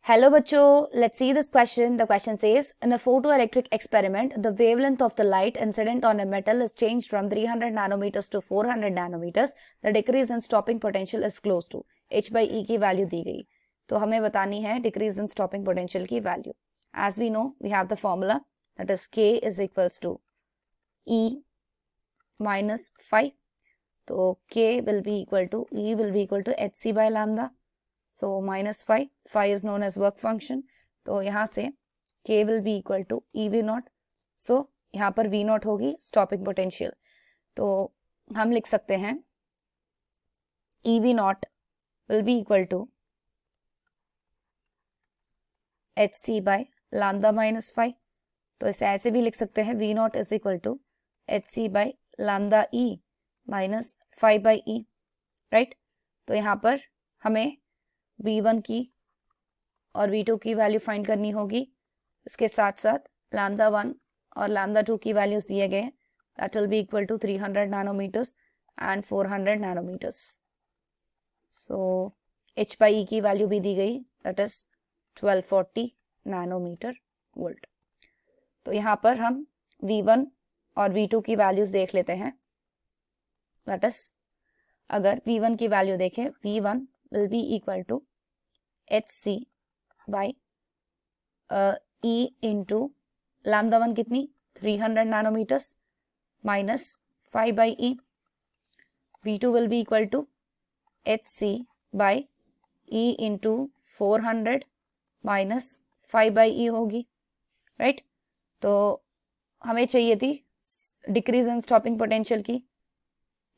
Hello bachcho, let's see this question. The question says, in a photoelectric experiment, the wavelength of the light incident on a metal is changed from 300 nanometers to 400 nanometers. The decrease in stopping potential is close to h by e की value दी गई. तो हमें बतानी है decrease in stopping potential की value. As we know, we have the formula, that is k is equals to e minus phi. तो k will be equal to e will be equal to hc by lambda. So minus phi is known as work function. तो यहाँ से k will be equal to e v naught. So यहाँ पर v naught होगी stopping potential. तो हम लिख सकते हैं e v naught will be equal to hc by lambda minus phi. तो इसे ऐसे भी लिख सकते हैं v naught is equal to hc by lambda e minus phi by e, right? तो यहाँ पर हमें v1 की और v2 की वैल्यू फाइंड करनी होगी. इसके साथ साथ लैम्डा 1 और लैम्डा 2 की वैल्यूज दिए गए हैं. That will be equal to 300 nanometres and 400 nanometres. So h by e की वैल्यू भी दी गई, दैट इज 1240 नैनोमीटर वोल्ट. तो यहाँ पर हम v1 और v2 की वैल्यूज देख लेते हैं. दैट इज अगर v1 की वैल्यू देखें, v1 will be equal to hc by e into lambda 1 कितनी 300 nanometers minus phi by e. v2 will be equal to hc by e into 400 minus phi by e होगी, right? तो हमें चाहिए थी decrease in stopping potential की.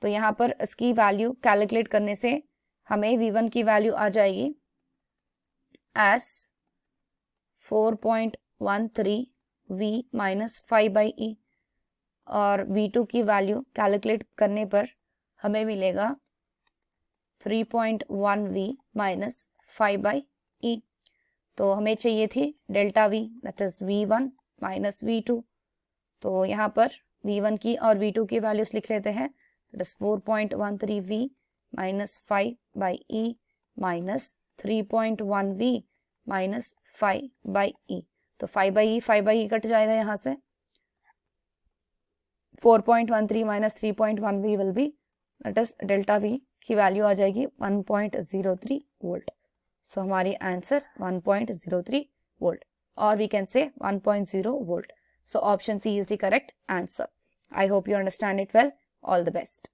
तो यहाँ पर इसकी वैल्यू कैलकुलेट करने से हमें v1 की वैल्यू आ जाएगी as 4.13 v minus phi by e और v2 की वैल्यू कैलकुलेट करने पर हमें मिलेगा 3.1 v minus phi by e. तो हमें चाहिए थी delta v, that is v1 minus v2. तो यहाँ पर v1 की और v2 की वैल्यूज लिख लेते हैं. That is 4.13 v minus phi by e minus 3.1 v minus phi by e. तो phi by e कट जाएगा यहाँ से. 4.13 minus 3.1 v will be, that is delta v की वैल्यू आ जाएगी 1.03 वोल्ट. सो हमारी आंसर 1.03 वोल्ट, और we can say 1.0 volt. So option C is the correct answer. I hope you understand it well. All the best.